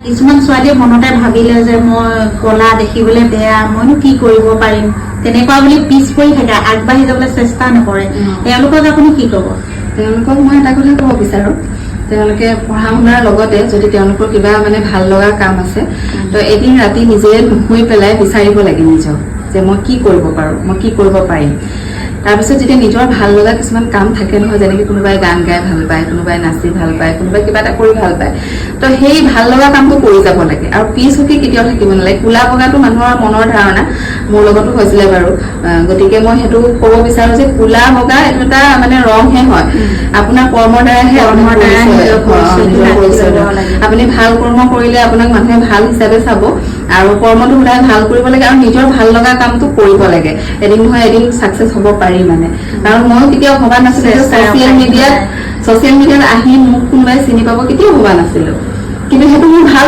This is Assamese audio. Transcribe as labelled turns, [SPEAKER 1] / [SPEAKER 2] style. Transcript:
[SPEAKER 1] কিছুমান ছোৱালীয়ে মনতে ভাবিলে যে মই কলা দেখিবলৈ বেয়া, মইনো কি কৰিব পাৰিম, তেনেকুৱা বুলি পিছ পৰি থাকে, আগবাঢ়ি যাবলৈ চেষ্টা নকৰে। তেওঁলোকক আপুনি কি ক'ব?
[SPEAKER 2] তেওঁলোকক মই এটা কথা ক'ব বিচাৰোঁ, তেওঁলোকে পঢ়া শুনাৰ লগতে যদি তেওঁলোকৰ কিবা মানে ভাল লগা কাম আছে, তো এদিন ৰাতি নিজে নুশুই পেলাই বিচাৰিব লাগে নিজক যে মই কি কৰিব পাৰোঁ, মই কি কৰিব পাৰিম। তাৰপিছত যেতিয়া নিজৰ ভাল লগা কিছুমান কাম থাকে নহয়, যেনেকৈ কোনোবাই গান গাই ভাল পায়, কোনোবাই নাচি ভাল পায়, কোনোবাই কিবা এটা কৰি ভাল পায়, তো সেই ভাল লগা কামটো কৰি যাব লাগে আৰু পিছ হুকি কেতিয়াও থাকিব নালাগে। কোলা বগাটো মানুহৰ মনৰ ধাৰণা, মোৰ লগতো হৈছিলে বাৰু। গতিকে মই সেইটো ক'ব বিচাৰোঁ যে কোলা বগা এইটো এটা মানে ৰংহে হয়, আপোনাৰ কৰ্মৰ দ্বাৰাহে আপুনি ভাল কৰ্ম কৰিলে আপোনাক মানুহে ভাল হিচাপে চাব আৰু কৰ্মটো সদায় ভাল কৰিব লাগে আৰু নিজৰ ভাল লগা কামটো কৰিব লাগে। এদিন নহয় এদিন ছাকচেছ হ'ব পাৰি মানে। কাৰণ ময়ো কেতিয়াও ভবা নাছিলো যে ছচিয়েল মিডিয়াত আহি মোক কোনোবাই চিনি পাব, কেতিয়াও ভবা নাছিলো, কিন্তু সেইটো মোৰ ভাল